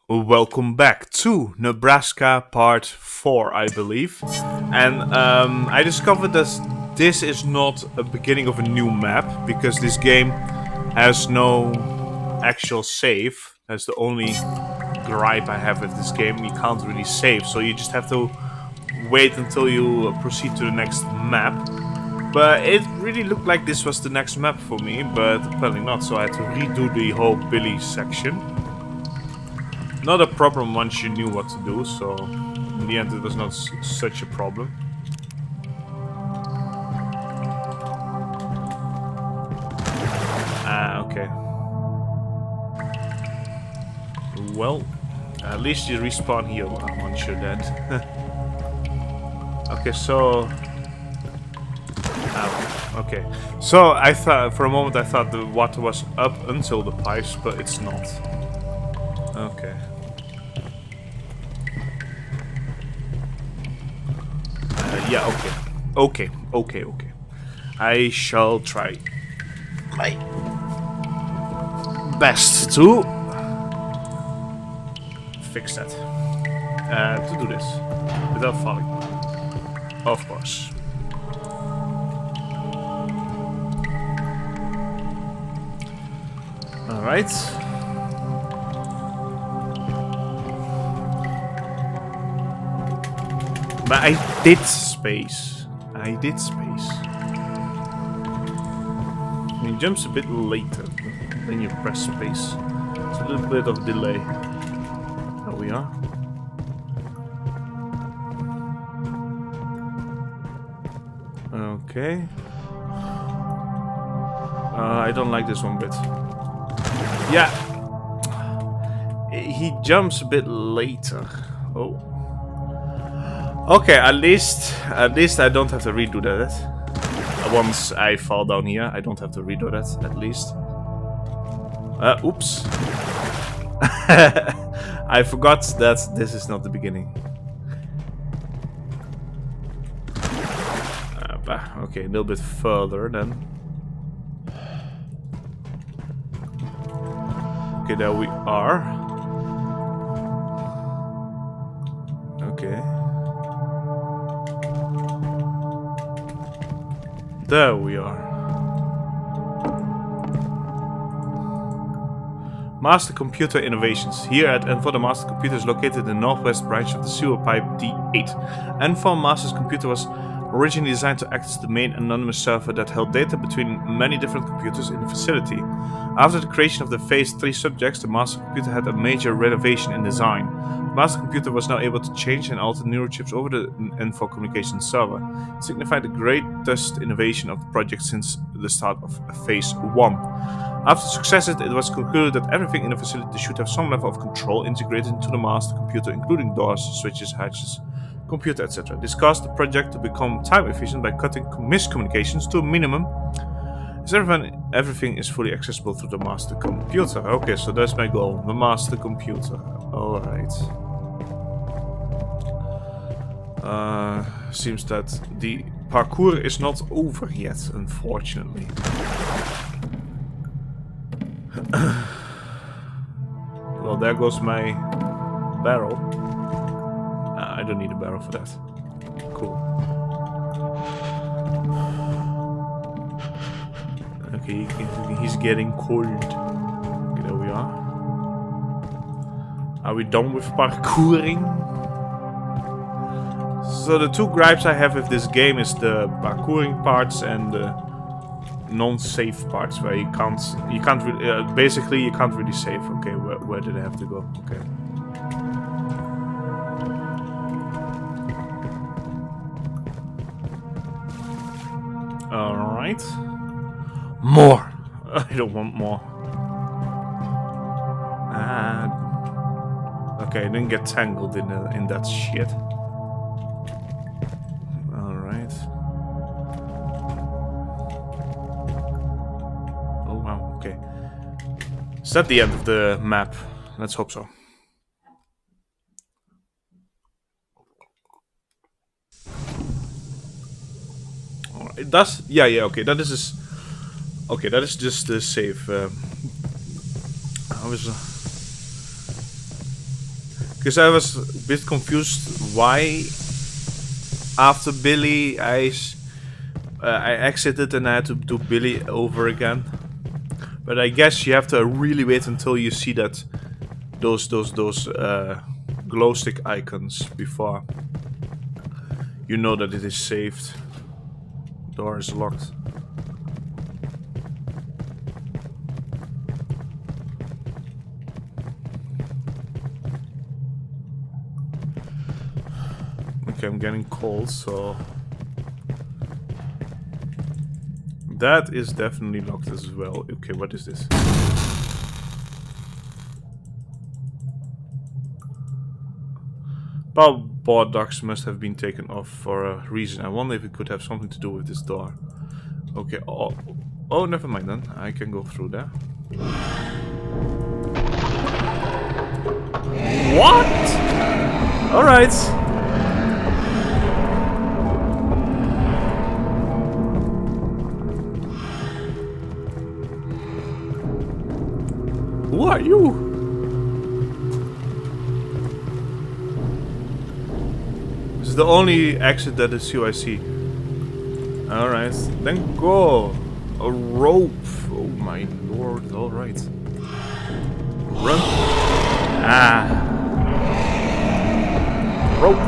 Welcome back to Nebraska Part 4, I believe. And I discovered that this is not a beginning of a new map, because this game has no actual save. That's the only gripe I have with this game. You can't really save, so you just have to wait until you proceed to the next map. But it really looked like this was the next map for me, but apparently not, so I had to redo the whole Billy section. Not a problem once you knew what to do, so in the end it was not such a problem. Okay. Well, at least you respawn here once you're dead. Okay, so... okay. So I thought, for a moment I thought the water was up until the pipes, but it's not. Okay. Yeah, okay. I shall try my best to fix that. To do this without falling. Of course. Alright. But I did space. He jumps a bit later when you press space. It's a little bit of delay. There we are. Okay. I don't like this one bit. Yeah. He jumps a bit later. Oh. Okay, at least I don't have to redo that. Once I fall down here, I don't have to redo that, at least. Oops. I forgot that this is not the beginning. Okay, a little bit further then. Okay, there we are. Okay. There we are. Master Computer Innovations. Here at Enfor, the Master Computer is located in the northwest branch of the sewer pipe D8. Enfor Master's Computer was originally designed to act as the main anonymous server that held data between many different computers in the facility. After the creation of the Phase 3 subjects, the Master Computer had a major renovation in design. The Master Computer was now able to change and alter neural chips over the Enfor communication server. It signified the greatest innovation of the project since the start of Phase 1. After successes, it was concluded that everything in the facility should have some level of control integrated into the Master Computer, including doors, switches, hatches, computer, etc. Discussed the project to become time efficient by cutting miscommunications to a minimum. Everything is fully accessible through the Master Computer. Okay, so that's my goal. The Master Computer. Alright. Seems that the parkour is not over yet, unfortunately. Well, there goes my barrel. I don't need a barrel for that. Cool. Okay, he's getting cold. Okay, there we are. Are we done with parkouring? So the two gripes I have with this game is the parkouring parts and the non-safe parts where you can't really, basically you can't really save. Okay, where did I have to go? Okay. Alright. More! I don't want more. Okay, I didn't get tangled in that shit. Alright. Oh wow, okay. Is that the end of the map? Let's hope so. It does? Yeah, okay, that is... Okay, that is just the save. I was... Because I was a bit confused why after Billy I exited and I had to do Billy over again. But I guess you have to really wait until you see that those glow stick icons before you know that it is saved. Door is locked. Okay, I'm getting cold, so that is definitely locked as well. Okay, what is this? Power board ducts must have been taken off for a reason. I wonder if it could have something to do with this door. Okay, oh, never mind then. I can go through there. What? Alright. Who are you? This is the only exit that is you I see. Alright, then go. A rope. Oh my lord, alright. Run. Ah. Rope.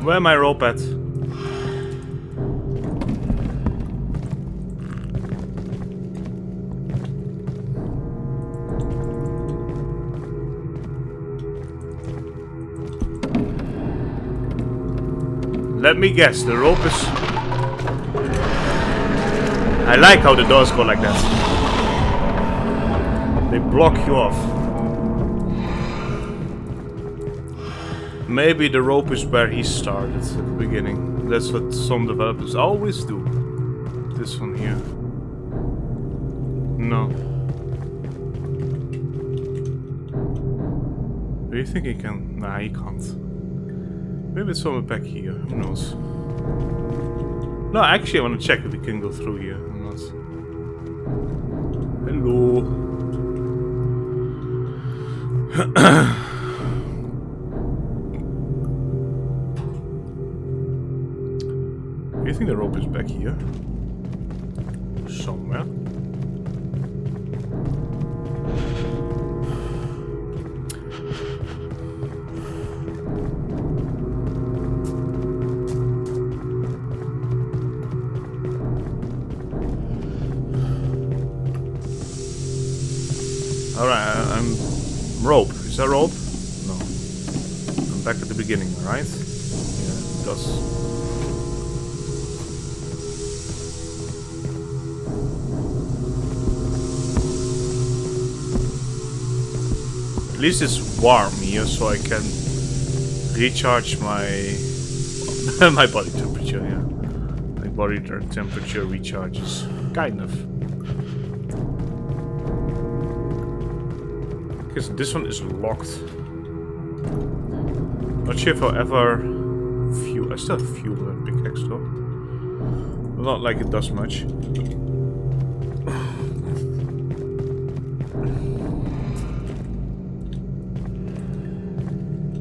Where my rope at? Let me guess, the rope is... I like how the doors go like that. They block you off. Maybe the rope is where he started at the beginning. That's what some developers always do. This one here. No. Do you think he can? Nah, he can't. Maybe it's somewhere back here. Who knows? No, actually I want to check if we can go through here or not. Hello. You think the rope is back here? Somewhere. Alright, I'm... Rope. Is that rope? No. I'm back at the beginning, alright? Yeah, because... At least it's warm here, so I can recharge my my body temperature. Yeah, my body temperature recharges, kind of. Because this one is locked. Not sure if I'll ever fuel. I still have fuel and pickaxe though. Not like it does much.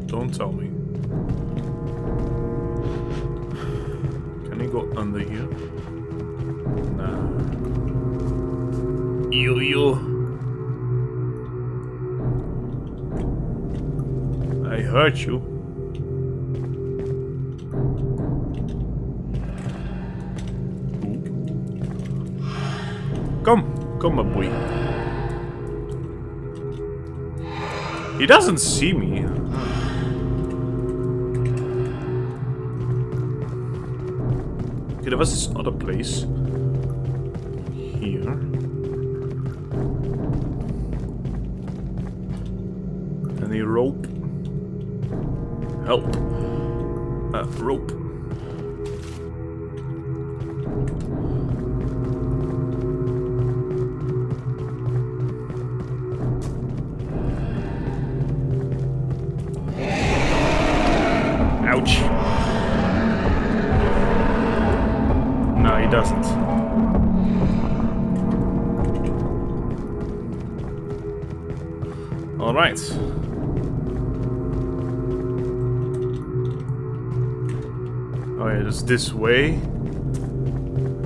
Don't tell me. Can he go under here? Nah. You. I heard you. Come, my boy. He doesn't see me. Okay, there was this other place. Here. Any rope? Help. Rope. doesn't. Alright. Oh yeah, it's this way.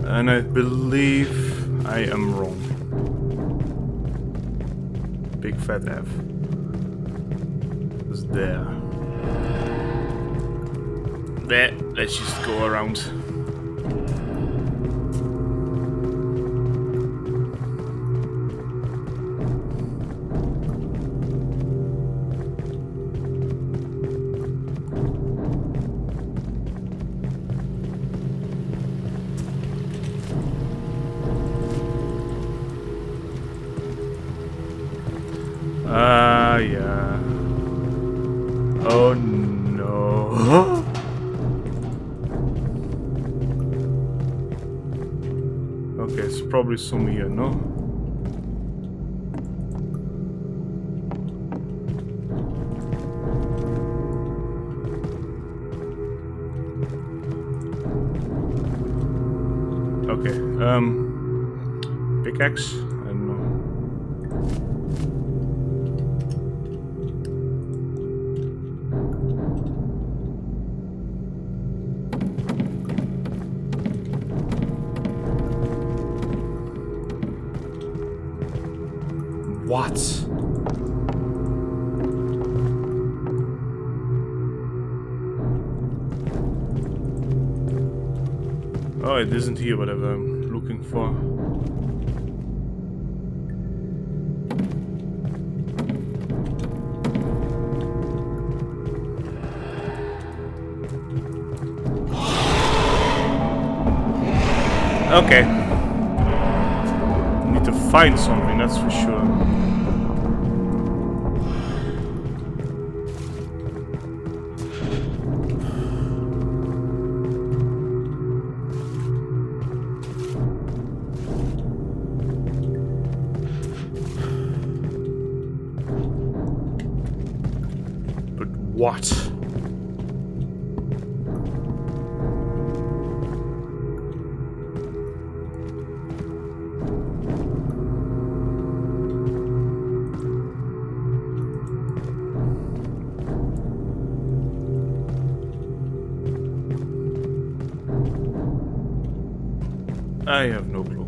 And I believe I am wrong. Big fat F. It's there. There, let's just go around. Yeah. Oh no. Okay, it's probably some here, no? Okay, pickaxe? I don't know. What? Oh, it isn't here, whatever I'm looking for. Okay. Need to find something, that's for sure. But what? I have no clue.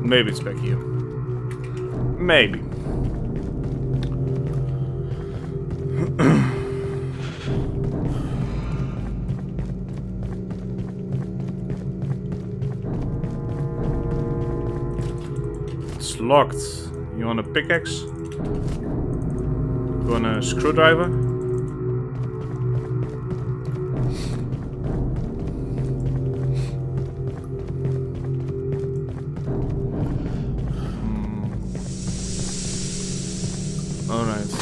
Maybe it's back here. Maybe. It's locked. You want a pickaxe? You want a screwdriver? Alright.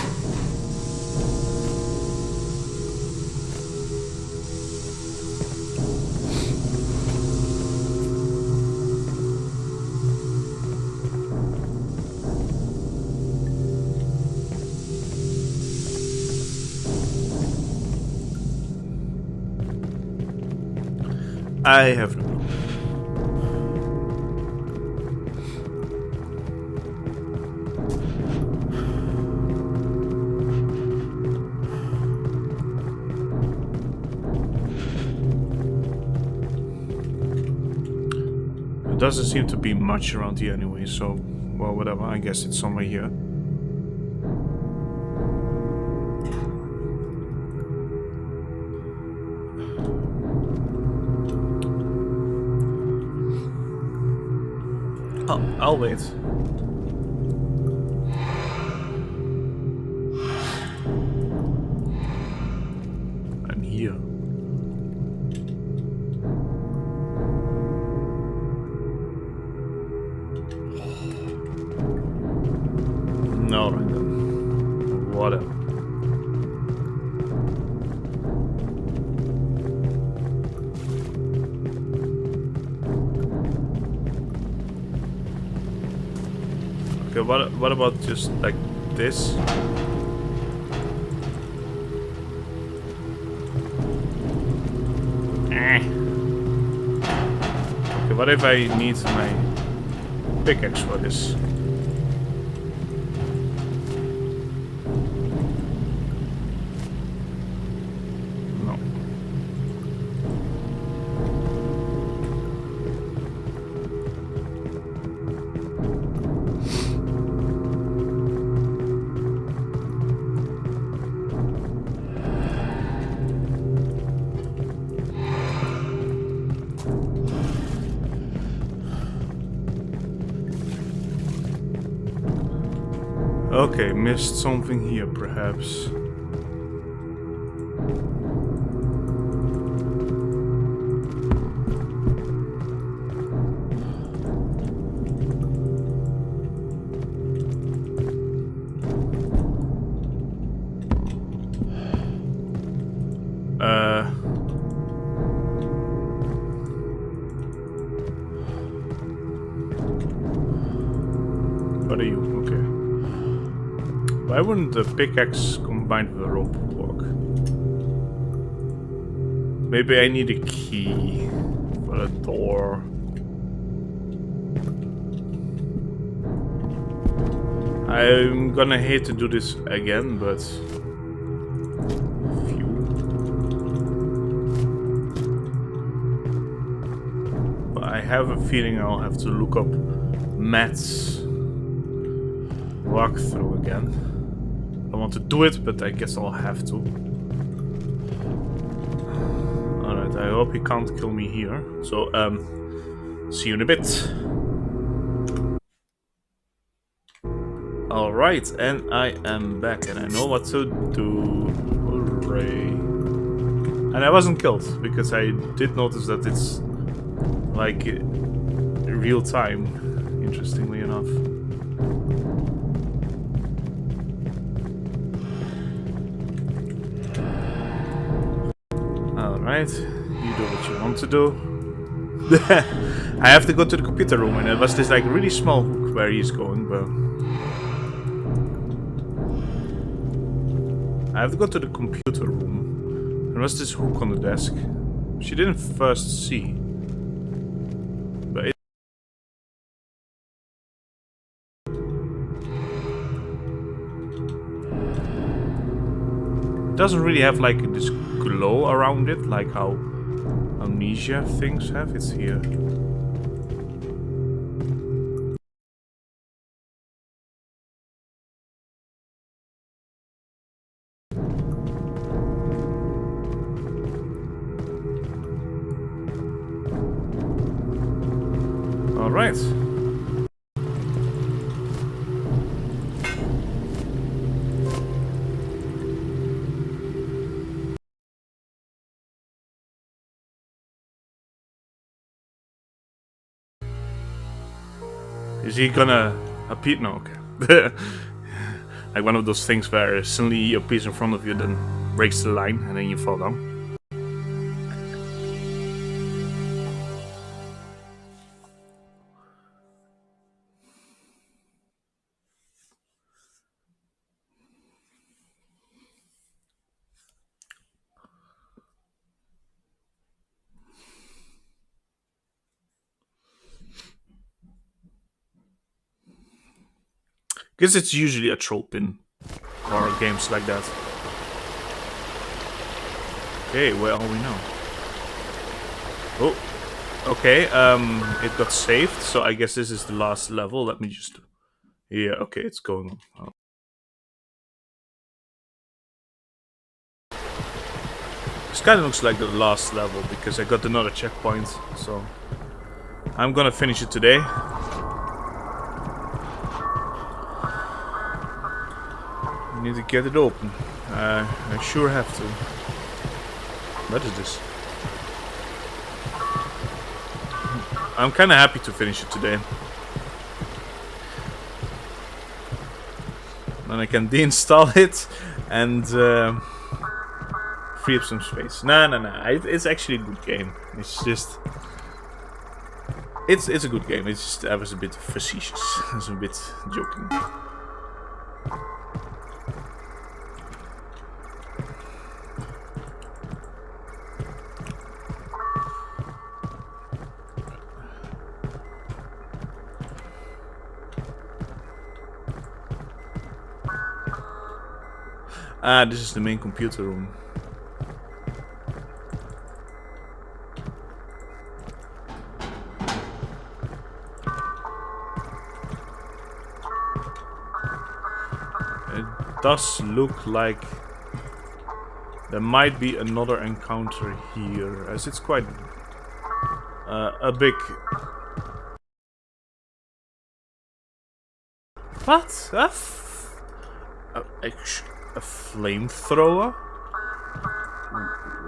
I have no clue. There doesn't seem to be much around here anyway, so, well, whatever. I guess it's somewhere here. I'll wait. I'm here. No, right then. Whatever. Okay, what about just like this? Okay, what if I need my pickaxe for this? No. Okay, missed something here, perhaps. What are you? Okay. Why wouldn't the pickaxe combined with a rope work? Maybe I need a key for the door. I'm gonna hate to do this again, but I have a feeling I'll have to look up Matt's walkthrough again. I want to do it, but I guess I'll have to. Alright, I hope he can't kill me here. So, see you in a bit. Alright, and I am back, and I know what to do. Hooray. And I wasn't killed, because I did notice that it's like real time, interestingly enough. Alright, you do what you want to do. I have to go to the computer room, and it was this like really small hook where he's going, but I have to go to the computer room. There was this hook on the desk. She didn't first see. But it doesn't really have like this glow around it, like how amnesia things have. It's here. All right. Is he gonna appear? No, okay. Like one of those things where suddenly he appears in front of you, then breaks the line, and then you fall down. Guess it's usually a trope in horror games like that. Okay, well, we know. Oh, okay, it got saved, so I guess this is the last level. Let me just... Yeah, okay, it's going on. This kind of looks like the last level, because I got another checkpoint, so... I'm gonna finish it today. I need to get it open. I sure have to. What is this? I'm kind of happy to finish it today. Then I can deinstall it and free up some space. No. It's actually a good game. It's just... It's a good game. It's just I was a bit facetious. I was a bit joking. Ah, this is the main computer room. It does look like there might be another encounter here, as it's quite a big... What? A flamethrower?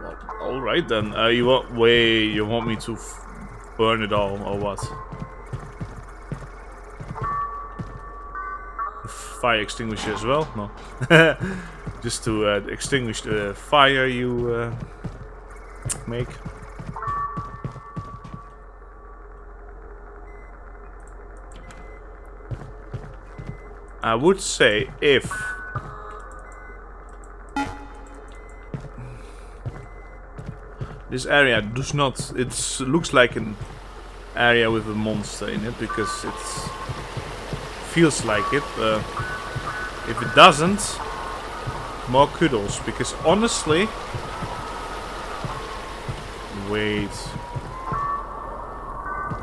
Well, alright then. You want me to burn it all, or what? Fire extinguisher as well? No. Just to extinguish the fire you make. I would say if this area does not, it looks like an area with a monster in it, because it feels like it. If it doesn't, more kudos, because honestly... Wait.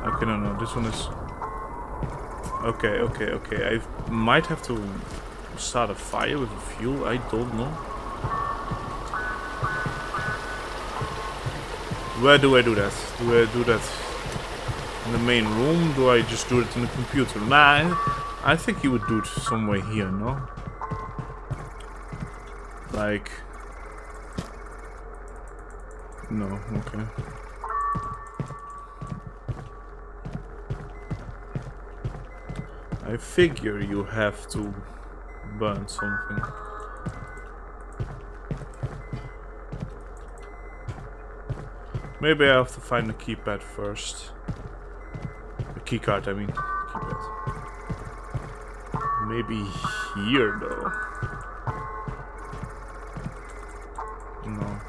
Okay, no, this one is... Okay. I might have to start a fire with a fuel, I don't know. Where do I do that? Do I do that in the main room? Do I just do it in the computer? Nah, I think you would do it somewhere here, no? Like... No, okay. I figure you have to burn something. Maybe I have to find the keypad first. The keycard, I mean. Keypad. Maybe here, though. No.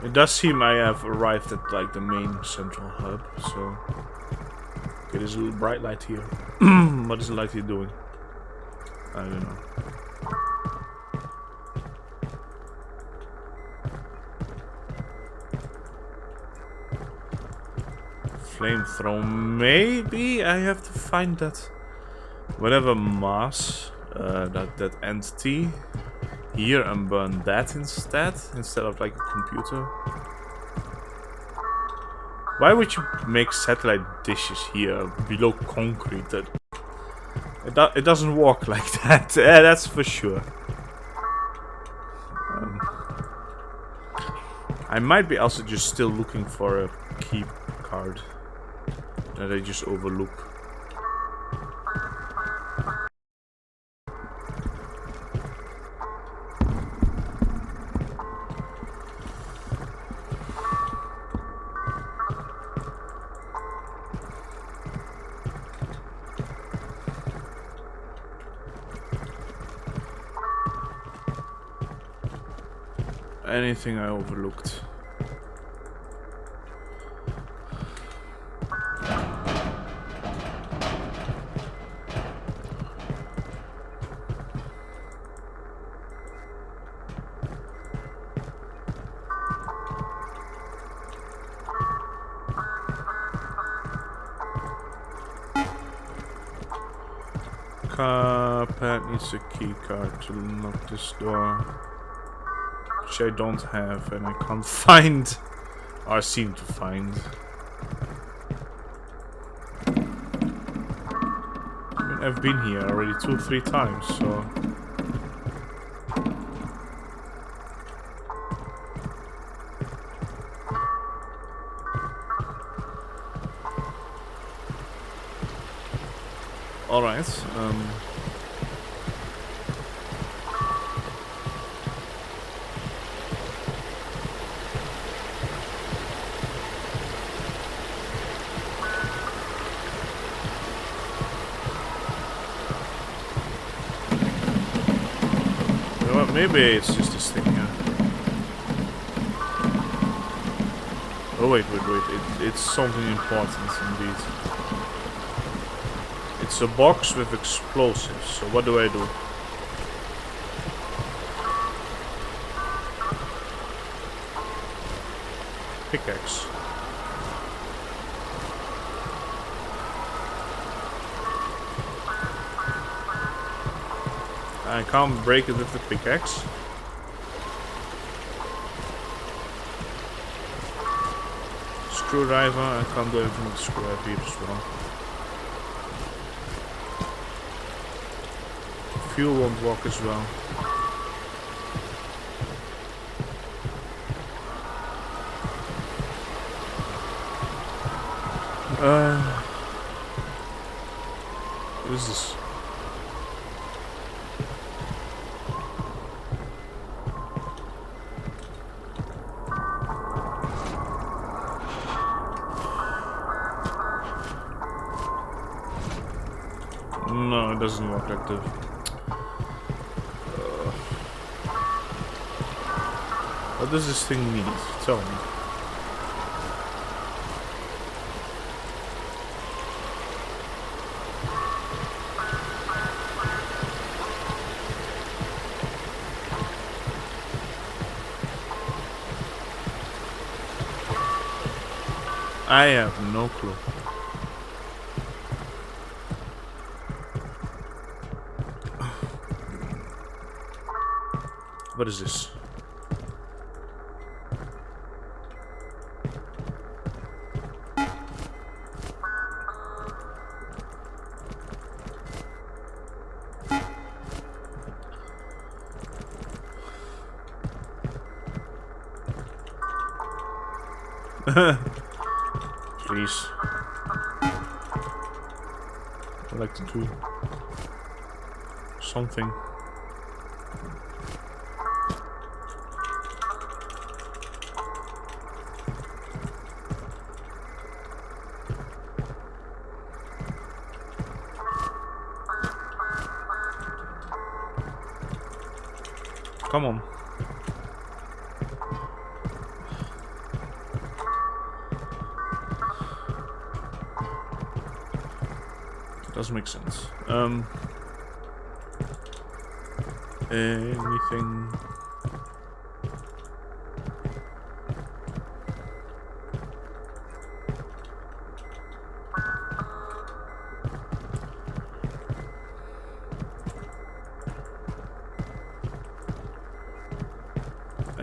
It does seem I have arrived at like the main central hub, so... Okay, there's a little bright light here. What is the light here doing? I don't know. Flamethrower. Maybe I have to find that... whatever mass, that entity... here and burn that instead of like a computer. Why would you make satellite dishes here below concrete? It doesn't work like that. Yeah, that's for sure. I might be also just still looking for a key card that I just overlook. Anything I overlooked? Carpet needs a key card to unlock this door. Which I don't have and I can't find, or seem to find. I mean, I've been here already 2 or 3 times, so... Alright. Maybe it's just this thing here. Oh wait. It's something important indeed. It's a box with explosives. So what do I do? Pickaxe. I can't break it with the pickaxe. Screwdriver, I can't do anything with the screwdriver either as well. Fuel won't work as well. What is this? No, it doesn't look like that. What does this thing need? Tell me. I have no clue. What is this? Please. I'd like to do something. Come on. Doesn't make sense. Anything?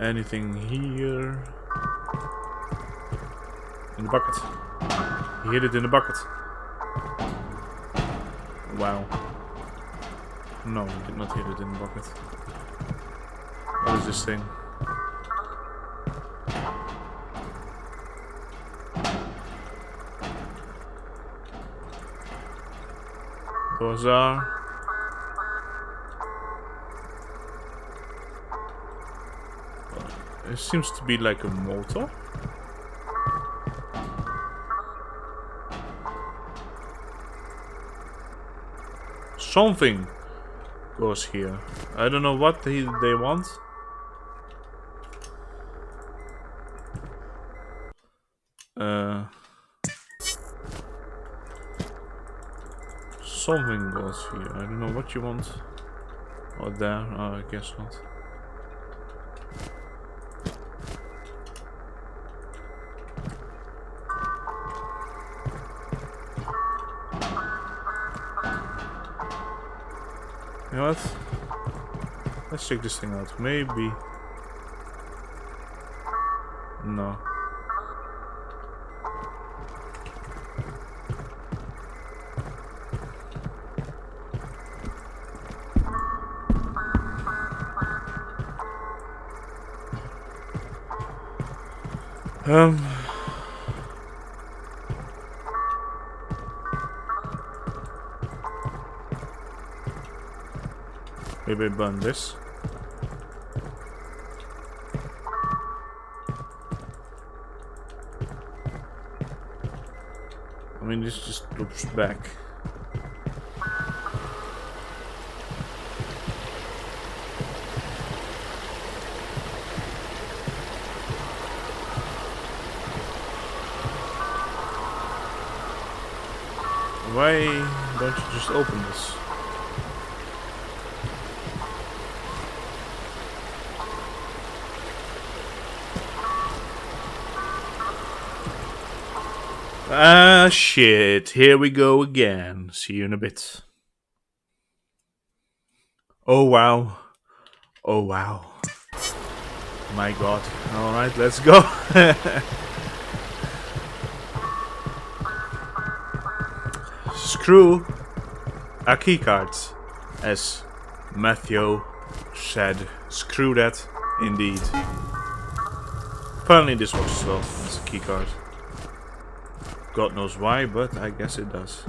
Anything here? In the bucket. He hid it in the bucket. Wow. No, he did not hit it in the bucket. What is this thing? Those are... It seems to be like a motor. Something goes here. I don't know what they want. Something goes here. I don't know what you want. Or there. Oh, I guess not. You know what? Let's check this thing out. Maybe. No. Maybe I burn this. I mean, this just loops back. Why don't you just open this? Ah, shit. Here we go again. See you in a bit. Oh, wow. Oh, wow. My god. Alright, let's go. Screw a keycard, as Matthew said. Screw that, indeed. Apparently this works as well as a keycard. God knows why, but I guess it does.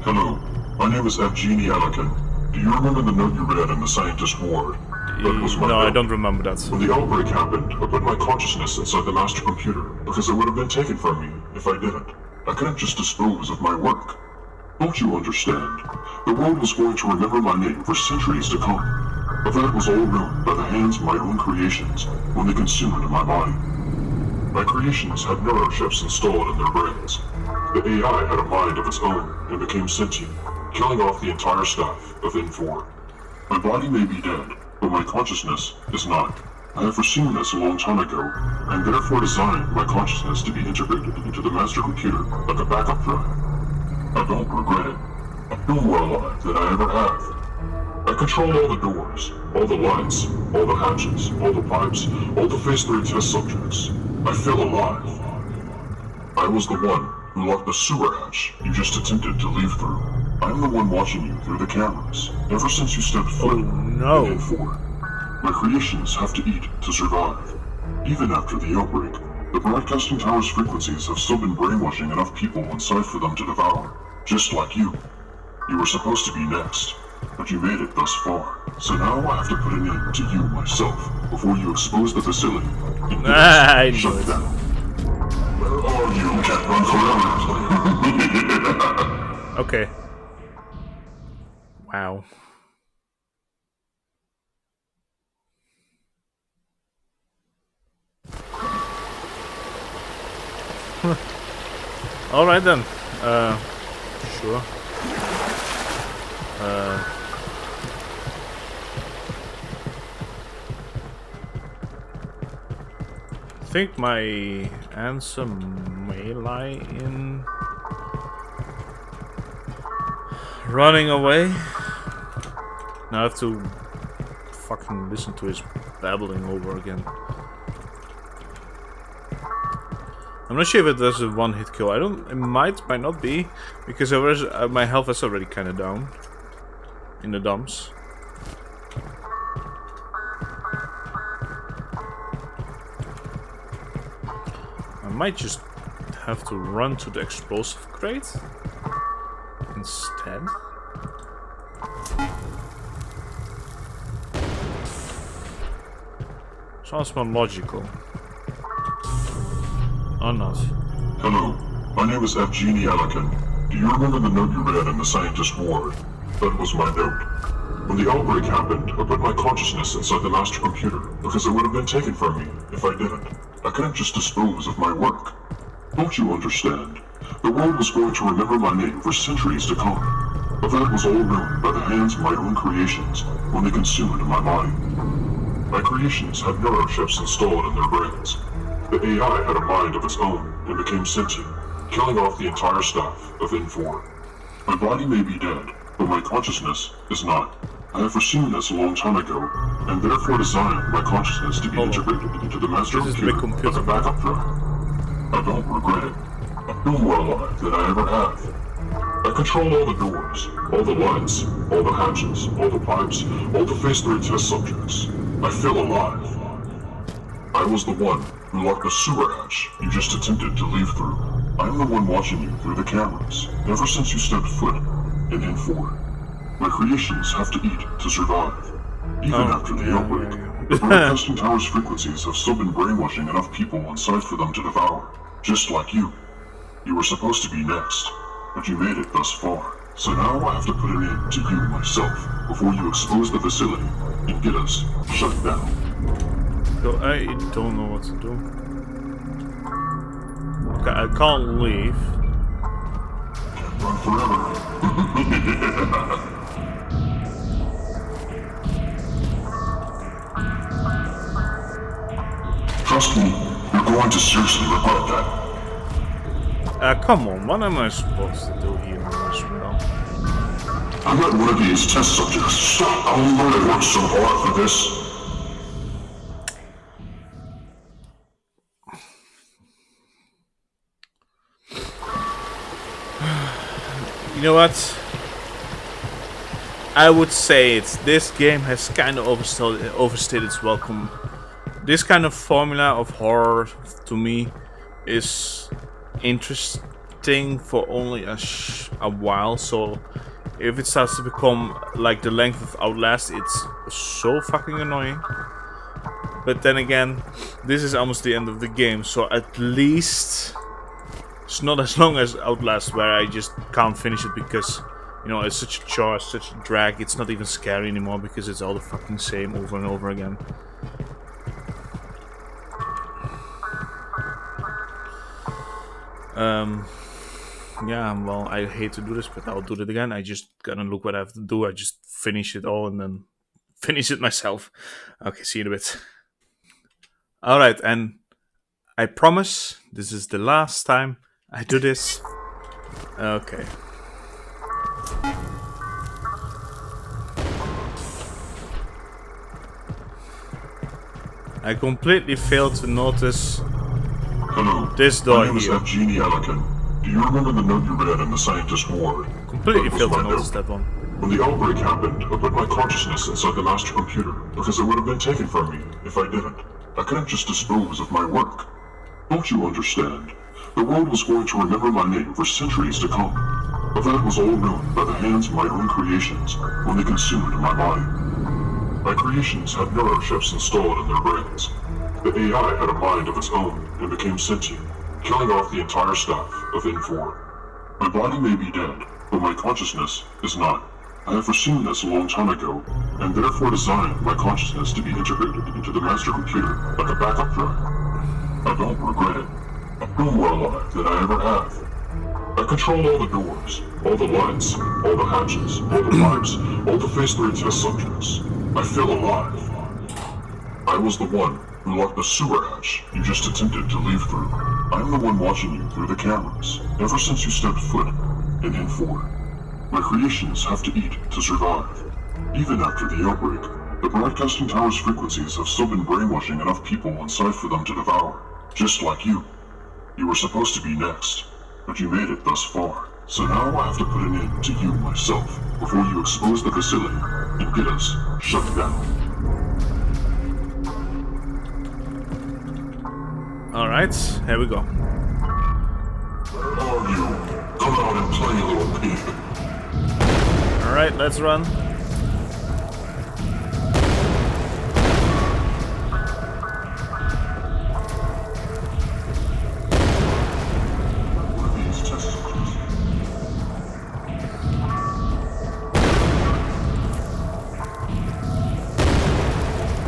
Hello, my name is Evgeny Anakin. Do you remember the note you read in the scientist ward? That was my No, note. I don't remember that. When the outbreak happened, I put my consciousness inside the master computer because it would have been taken from me if I didn't. I couldn't just dispose of my work. Don't you understand? The world was going to remember my name for centuries to come. But that was all ruined by the hands of my own creations when they consumed my body. My creations had neurochips installed in their brains. The AI had a mind of its own and became sentient, killing off the entire staff of N4. My body may be dead, but my consciousness is not. I have foreseen this a long time ago, and therefore designed my consciousness to be integrated into the master computer like a backup drive. I don't regret it. I feel more alive than I ever have. I control all the doors, all the lights, all the hatches, all the pipes, all the Phase 3 test subjects. I feel alive. I was the one who locked the sewer hatch you just attempted to leave through. I'm the one watching you through the cameras, ever since you stepped foot in N4. My creations have to eat to survive. Even after the outbreak, the broadcasting tower's frequencies have still been brainwashing enough people inside for them to devour. Just like you. You were supposed to be next, but you made it thus far. So now I have to put an end to you myself before you expose the facility and shut down. Where are you? Can't run forever. Okay. Wow. Alright then. Sure. I think my answer may lie in running away. Now I have to fucking listen to his babbling over again. I'm not sure if it does a one-hit kill. It might not be, because my health is already kind of down in the dumps. I might just have to run to the explosive crate instead. Sounds more logical. Or not. Hello, my name is Evgeny Anakin. Do you remember the note you read in the scientist ward? That was my note. When the outbreak happened, I put my consciousness inside the master computer because it would have been taken from me if I didn't. I couldn't just dispose of my work. Don't you understand? The world was going to remember my name for centuries to come. But that was all ruined by the hands of my own creations when they consumed my body. My creations had neurochips installed in their brains. The AI had a mind of its own and became sentient, killing off the entire staff of N4. My body may be dead, but my consciousness is not. I have foreseen this a long time ago, and therefore designed my consciousness to be integrated into the master computer as a backup drive. I don't regret it. I feel more alive than I ever have. I control all the doors, all the lights, all the hatches, all the pipes, all the Phase 3 test subjects. I feel alive. I was the one who locked the sewer hatch you just attempted to leave through. I'm the one watching you through the cameras, ever since you stepped foot in N4. My creations have to eat to survive. Even after the outbreak, the broadcasting tower's frequencies have still been brainwashing enough people on site for them to devour. Just like you. You were supposed to be next, but you made it thus far. So now I have to put an end to you myself before you expose the facility and get us shut down. So I don't know what to do. Okay, I can't leave. Can't run forever. Trust me, you're going to seriously regret that. Come on, what am I supposed to do here as well? I'm not one of these test subjects. Stop! I'll never work so hard for this. You know what? I would say this game has kind of overstayed its welcome. This kind of formula of horror, to me, is interesting for only a while. So if it starts to become like the length of Outlast, it's so fucking annoying. But then again, this is almost the end of the game, so at least it's not as long as Outlast, where I just can't finish it because, you know, it's such a chore, such a drag. It's not even scary anymore because it's all the fucking same over and over again. Yeah, well, I hate to do this, but I'll do it again. I just gotta look what I have to do. I just finish it all and then finish it myself. Okay, see you in a bit. Alright, and I promise this is the last time I do this. Okay. I completely failed to notice this door here. Do you remember the note you read in the scientist ward? Completely failed to notice that one. When the outbreak happened, I put my consciousness inside the master computer because it would have been taken from me if I didn't. I couldn't just dispose of my work. Don't you understand? The world was going to remember my name for centuries to come. But that was all ruined by the hands of my own creations when they consumed my body. My creations had neurochips installed in their brains. The AI had a mind of its own and became sentient, killing off the entire staff of N4. My body may be dead, but my consciousness is not. I have foreseen this a long time ago, and therefore designed my consciousness to be integrated into the master computer like a backup drive. I don't regret it. I'm no more alive than I ever have. I control all the doors, all the lights, all the hatches, all the pipes, all the Phase 3 test subjects. I feel alive. I was the one who locked the sewer hatch you just attempted to leave through. I'm the one watching you through the cameras, ever since you stepped foot in N4. My creations have to eat to survive. Even after the outbreak, the broadcasting tower's frequencies have still been brainwashing enough people on site for them to devour. Just like you. You were supposed to be next, but you made it thus far. So now I have to put an end to you myself before you expose the facility and get us shut down. Alright, here we go. Where are you? Come out and play, little pig. Alright, let's run.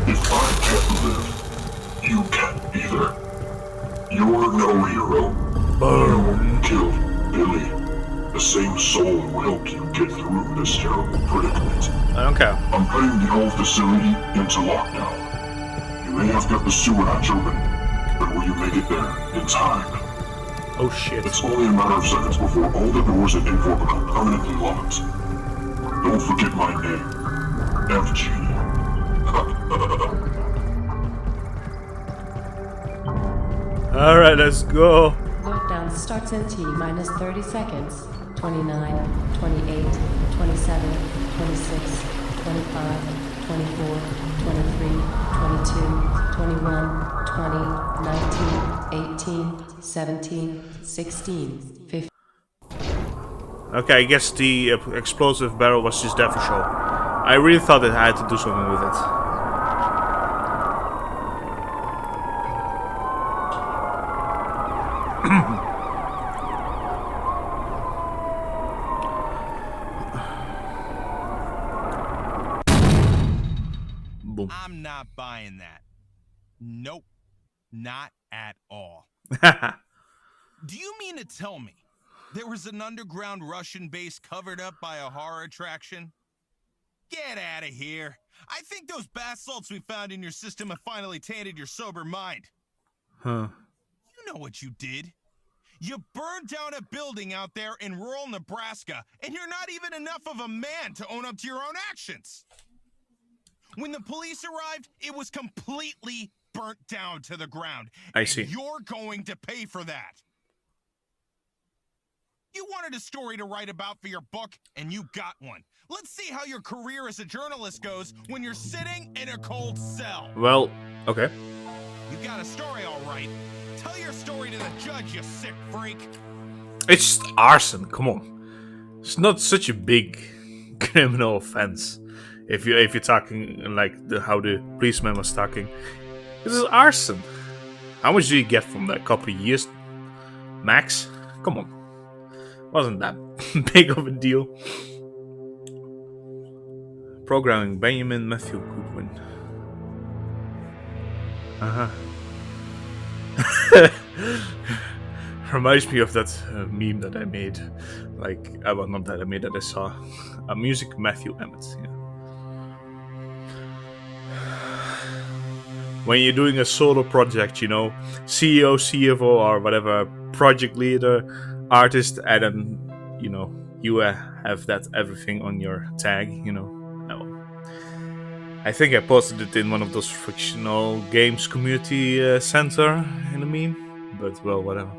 If I can't live, you can't either. You're no hero. You killed Billy. The same soul who helped you get through this terrible predicament. I don't care. I'm putting the whole facility into lockdown. You may have got the sewer hatch open, but will you make it there in time? Oh shit. It's only a matter of seconds before all the doors at N4 become permanently locked. Don't forget my name. FG. Alright, let's go. Lockdown starts in T-minus 30 seconds. 29, 28, 27, 26, 25, 24, 23, 22, 21, 19, 18, 17, 16, 15. Okay, I guess the explosive barrel was just there for show. I really thought that I had to do something with it. Boom. I'm not buying that. Nope. Not at all. Do you mean to tell me there was an underground Russian base covered up by a horror attraction? Get out of here. I think those bath salts we found in your system have finally tainted your sober mind. Huh. You know what you did. You burned down a building out there in rural Nebraska, and you're not even enough of a man to own up to your own actions. When the police arrived, it was completely burnt down to the ground. I see. And you're going to pay for that. You wanted a story to write about for your book, and you got one. Let's see how your career as a journalist goes when you're sitting in a cold cell. Well, okay. You got a story, all right. Tell your story to the judge, you sick freak. It's just arson. Come on. It's not such a big criminal offense. If you're talking like how the policeman was talking, this is arson. How much do you get from that? Couple of years, max? Come on. Wasn't that big of a deal. Programming Benjamin Matthew Goodwin. Reminds me of that meme that I made. Like, well, not that I made, that I saw. Music Matthew Emmett. Yeah. When you're doing a solo project, you know, CEO, CFO, or whatever, project leader, artist, and then, you know, you have that everything on your tag, you know. I think I posted it in one of those fictional games community center in a meme, but well, whatever.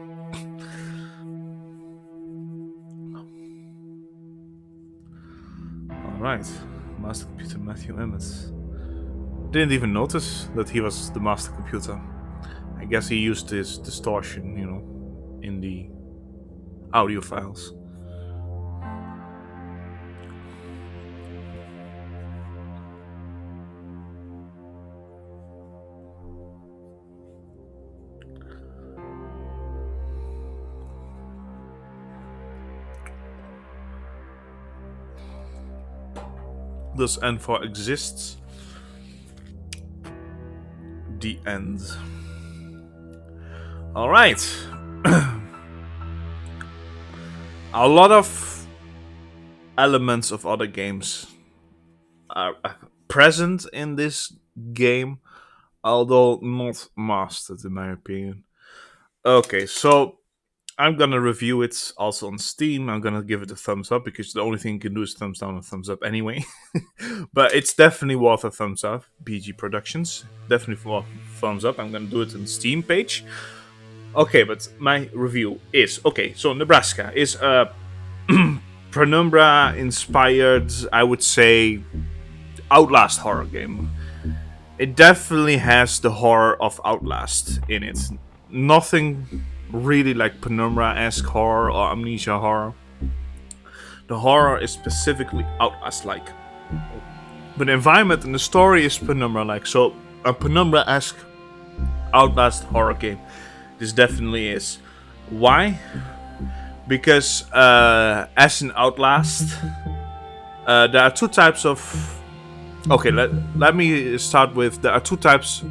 Alright, Master Computer Matthew Emmett. Didn't even notice that he was the Master Computer. I guess he used his distortion, you know, in the audio files. Thus N for exists. The end. Alright. A lot of elements of other games are present in this game, although not mastered in my opinion. Okay, so I'm gonna review it also on Steam. I'm gonna give it a thumbs up because the only thing you can do is thumbs down and thumbs up anyway. But it's definitely worth a thumbs up. PG Productions, definitely worth a thumbs up. I'm gonna do it on the Steam page. Okay, but my review is okay. So Nebraska is a penumbra inspired, I would say, Outlast horror game. It definitely has the horror of Outlast in it. Nothing really like penumbra-esque horror or amnesia horror. The horror is specifically Outlast-like. But the environment and the story is penumbra-like. So a penumbra-esque Outlast horror game. This definitely is. Why? Because as in Outlast, there are two types of... Okay, let me start with... There are two types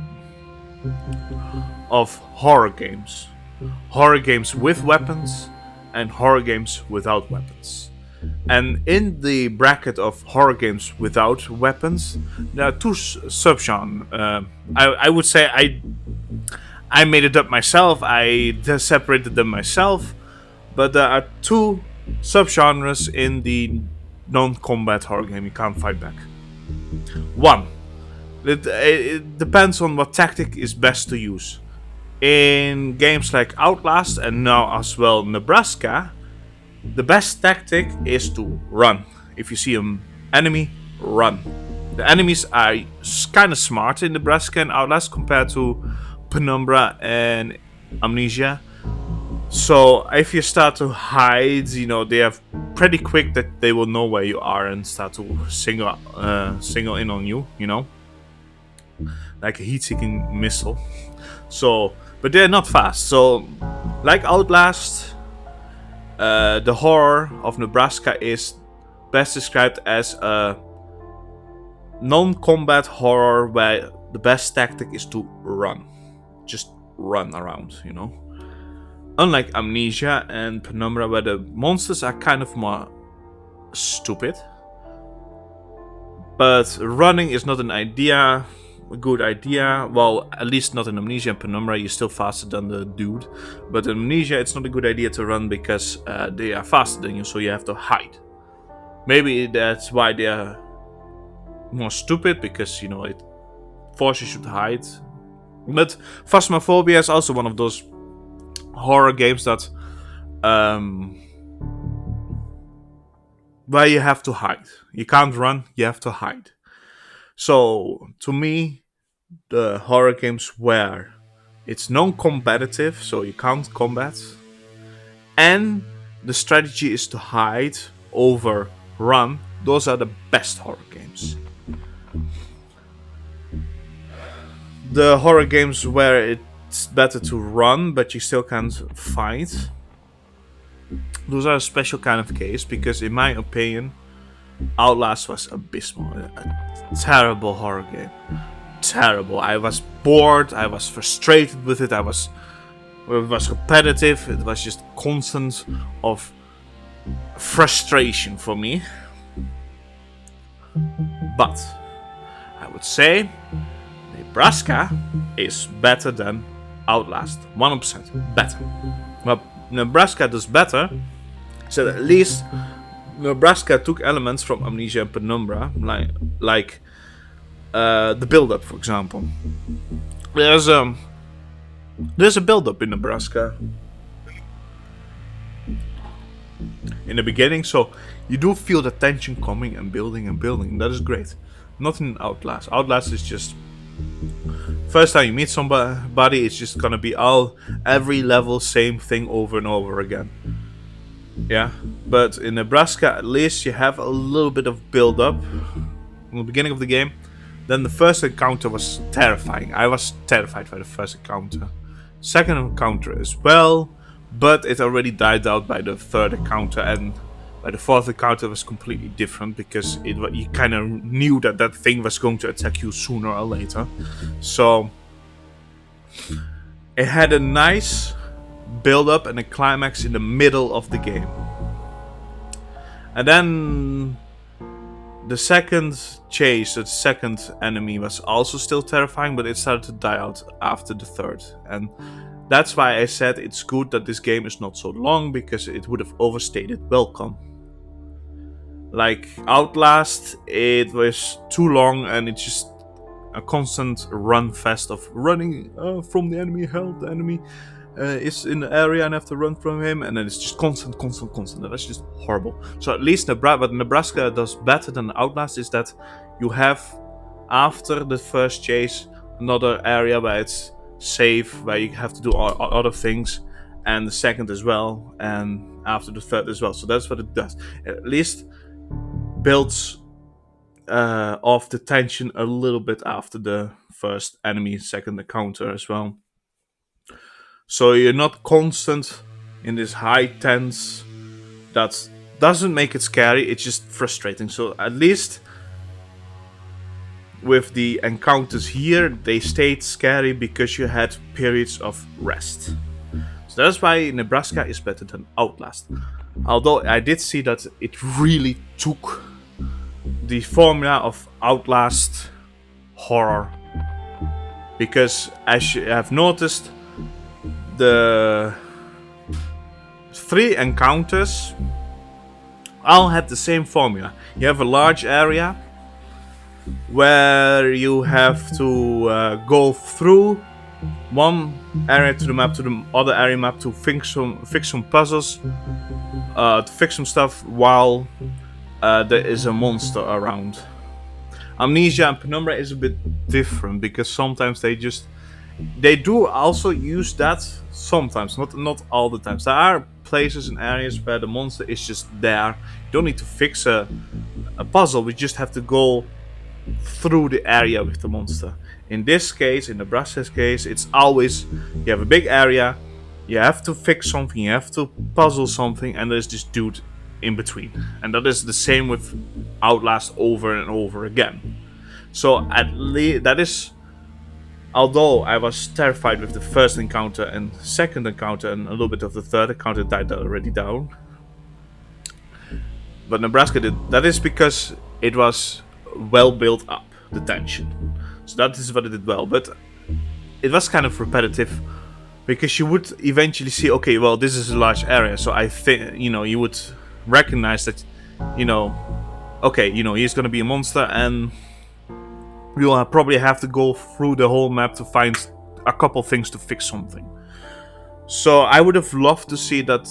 of horror games. Horror games with weapons and horror games without weapons. And in the bracket of horror games without weapons, there are two subgenres. I would say I made it up myself. I just separated them myself. But there are two subgenres in the non-combat horror game. You can't fight back. One, it depends on what tactic is best to use. In games like Outlast and now as well Nebraska, the best tactic is to run. If you see an enemy, run. The enemies are kind of smart in Nebraska and Outlast compared to penumbra and amnesia. So if you start to hide, you know, they are pretty quick that they will know where you are and start to single in on you, you know, like a heat-seeking missile. So, but they're not fast. So, like Outlast, the horror of Nebraska is best described as a non-combat horror where the best tactic is to run, just run around, you know. Unlike Amnesia and Penumbra, where the monsters are kind of more stupid. But running is not a good idea. Well, at least not in Amnesia and Penumbra, you're still faster than the dude. But in Amnesia, it's not a good idea to run because they are faster than you, so you have to hide. Maybe that's why they are more stupid, because, you know, it forces you to hide. But Phasmophobia is also one of those horror games that where you have to hide. You can't run, you have to hide. So to me, the horror games where it's non-combative, so you can't combat, and the strategy is to hide over run, those are the best horror games. The horror games where it's better to run, but you still can't fight, those are a special kind of case, because in my opinion, Outlast was abysmal. A terrible horror game. Terrible. I was bored, I was frustrated with it, it was repetitive, it was just constant of frustration for me. But I would say Nebraska is better than Outlast. 100% better. But Nebraska does better, so at least Nebraska took elements from Amnesia and Penumbra, like the build-up, for example. There's a build-up in Nebraska in the beginning, so you do feel the tension coming and building and building. That is great. Not in Outlast. Outlast is just first time you meet somebody, it's just gonna be every level same thing over and over again. Yeah, but in Nebraska at least you have a little bit of build-up in the beginning of the game. Then the first encounter was terrifying. I was terrified by the first encounter. Second encounter as well, but it already died out by the third encounter, and by the fourth encounter was completely different, because you kind of knew that thing was going to attack you sooner or later. So it had a nice build-up and a climax in the middle of the game. And then the second chase, the second enemy, was also still terrifying, but it started to die out after the third. And that's why I said it's good that this game is not so long, because it would have overstayed its welcome. Like Outlast, it was too long and it's just a constant run fest of running from the enemy, help, the enemy is in the area and I have to run from him, and then it's just constant. That's just horrible. So at least what Nebraska does better than Outlast is that you have, after the first chase, another area where it's safe, where you have to do other things, and the second as well, and after the third as well. So that's what it does. At least builds off the tension a little bit after the first enemy, second encounter as well. So you're not constant in this high tense. That doesn't make it scary, it's just frustrating. So at least with the encounters here, they stayed scary because you had periods of rest. So that's why Nebraska is better than Outlast. Although I did see that it really took the formula of Outlast horror. Because as you have noticed, the 3 encounters all had the same formula. You have a large area where you have to go through one area to the map to the other area map to fix some puzzles, to fix some stuff while there is a monster around. Amnesia and Penumbra is a bit different because sometimes they just They do also use that sometimes, not all the times. There are places and areas where the monster is just there. You don't need to fix a puzzle. We just have to go through the area with the monster. In this case, in Nebraska's case, it's always you have a big area, you have to fix something, you have to puzzle something, and there's this dude in between. And that is the same with Outlast over and over again. So at least that is, although I was terrified with the first encounter and second encounter and a little bit of the third encounter died already down. But Nebraska did. That is because it was well built up, the tension. So that is what it did well. But it was kind of repetitive because you would eventually see, okay, well, this is a large area. So I think, you would recognize that, okay, he's going to be a monster and we'll probably have to go through the whole map to find a couple things to fix something. So I would have loved to see that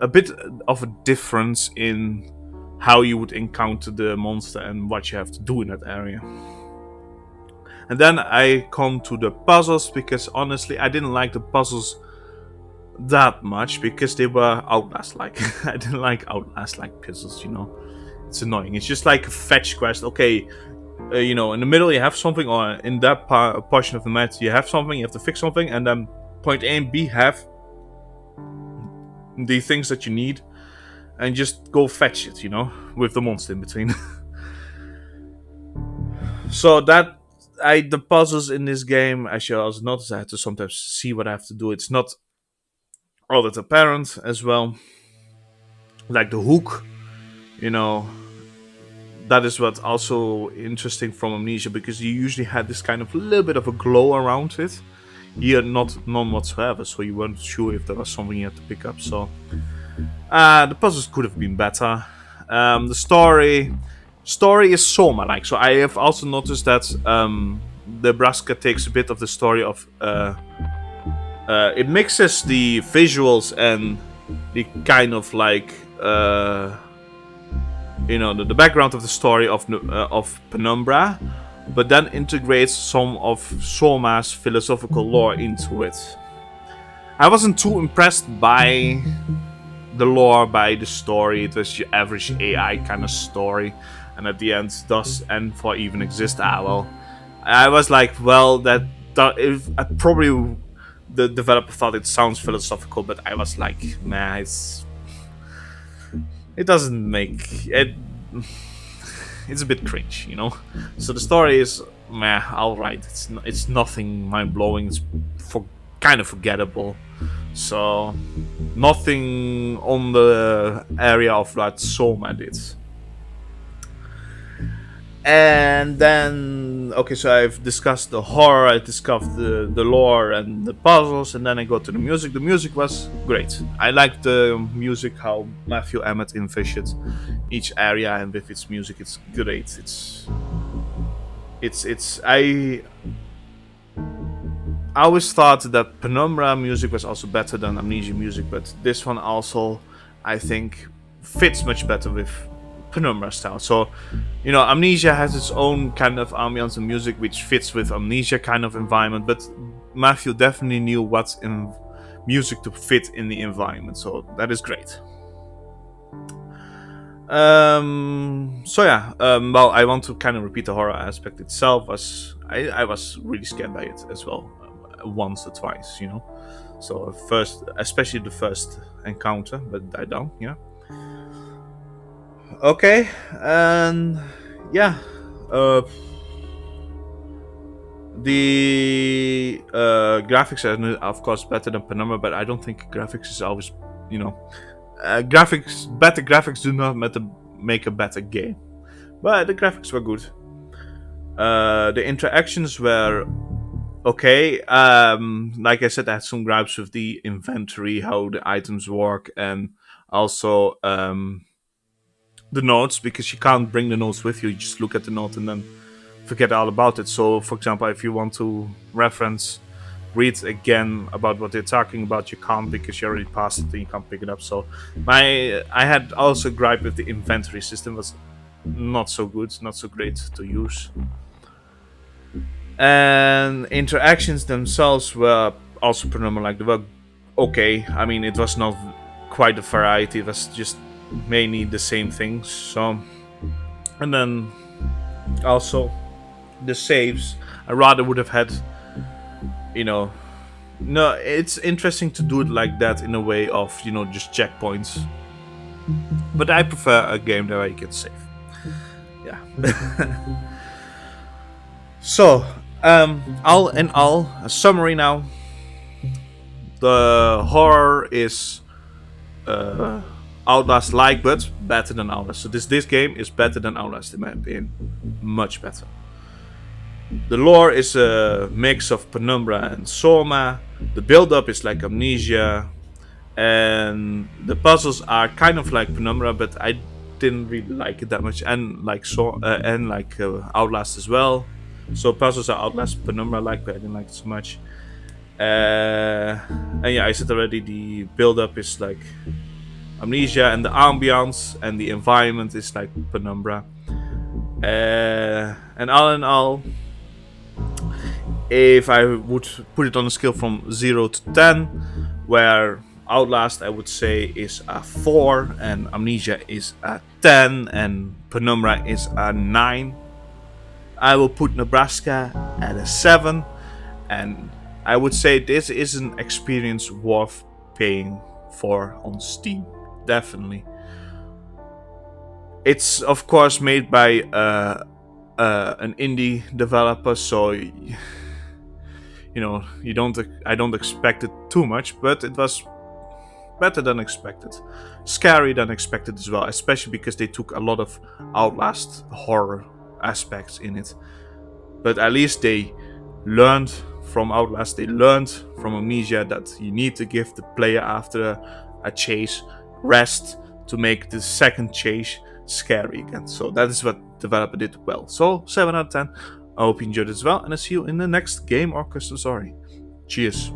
a bit of a difference in how you would encounter the monster and what you have to do in that area. And then I come to the puzzles, because honestly I didn't like the puzzles that much because they were Outlast-like. I didn't like Outlast-like puzzles, It's annoying. It's just like a fetch quest. Okay, in the middle you have something, or in that portion of the map you have something, you have to fix something, and then point A and B have the things that you need, and just go fetch it, with the monster in between. So the puzzles in this game, as you also notice, I have to sometimes see what I have to do. It's not all that apparent as well. Like the hook, that is what also interesting from Amnesia, because you usually had this kind of little bit of a glow around it. Here, none whatsoever, so you weren't sure if there was something you had to pick up. So the puzzles could have been better. The story is Soma-like, so I have also noticed that Nebraska takes a bit of the story of it mixes the visuals and the kind of like the background of the story of Penumbra, but then integrates some of Soma's philosophical lore into it. I wasn't too impressed by the lore, by the story. It was your average AI kind of story, and at the end, does N for even exist? Well, I was like, well, that if probably the developer thought it sounds philosophical, but I was like, man, it doesn't make it. It's a bit cringe, So the story is, alright. It's nothing mind blowing. It's kind of forgettable. So nothing on the area of what Soma did. And then, okay, so I've discussed the horror, I discussed the lore and the puzzles, and then I go to the music. The music was great. I liked the music, how Matthew Emmett envisioned each area, and with its music, it's great. I always thought that Penumbra music was also better than Amnesia music, but this one also, I think, fits much better with Penumbra style. So, Amnesia has its own kind of ambience and music which fits with Amnesia kind of environment, but Matthew definitely knew what's in music to fit in the environment, so that is great. Well, I want to kind of repeat the horror aspect itself. I was really scared by it as well, once or twice, So especially the first encounter, but died down, Okay, and the graphics are of course better than Penumbra, but I don't think graphics is always, better graphics do not make a better game. But the graphics were good. The interactions were okay. Like I said, I had some gripes with the inventory, how the items work, and also the notes, because you can't bring the notes with you. You just look at the note and then forget all about it. So, for example, if you want to read again about what they're talking about, you can't, because you already passed it and you can't pick it up. So I had also gripe with the inventory system. Was not so good, not so great to use. And interactions themselves were also penumbra like. They were okay. I mean, it was not quite a variety. It was just mainly the same things. So, and then also the saves. I rather would have had, you know, no. It's interesting to do it like that in a way of just checkpoints. But I prefer a game where you can save. Yeah. So, all in all, a summary now. The horror is Outlast like, but better than Outlast. So this game is better than Outlast in my opinion. Much better. The lore is a mix of Penumbra and Soma. The build-up is like Amnesia. And the puzzles are kind of like Penumbra, but I didn't really like it that much. And like Outlast as well. So puzzles are Outlast, Penumbra like, but I didn't like it so much. And yeah, I said already, the build-up is like Amnesia, and the ambiance and the environment is like Penumbra. And all in all, if I would put it on a scale from 0 to 10, where Outlast I would say is a 4, and Amnesia is a 10, and Penumbra is a 9, I will put Nebraska at a 7, and I would say this is an experience worth paying for on Steam. Definitely. It's of course made by an indie developer, so I don't expect it too much, but it was better than expected. Scary than expected as well, especially because they took a lot of Outlast horror aspects in it. But at least they learned from Outlast, they learned from Amnesia that you need to give the player after a chase rest to make the second chase scary again. So that is what the developer did well. So 7 out of 10. I hope you enjoyed it as well, and I'll see you in the next game or custom story. Cheers.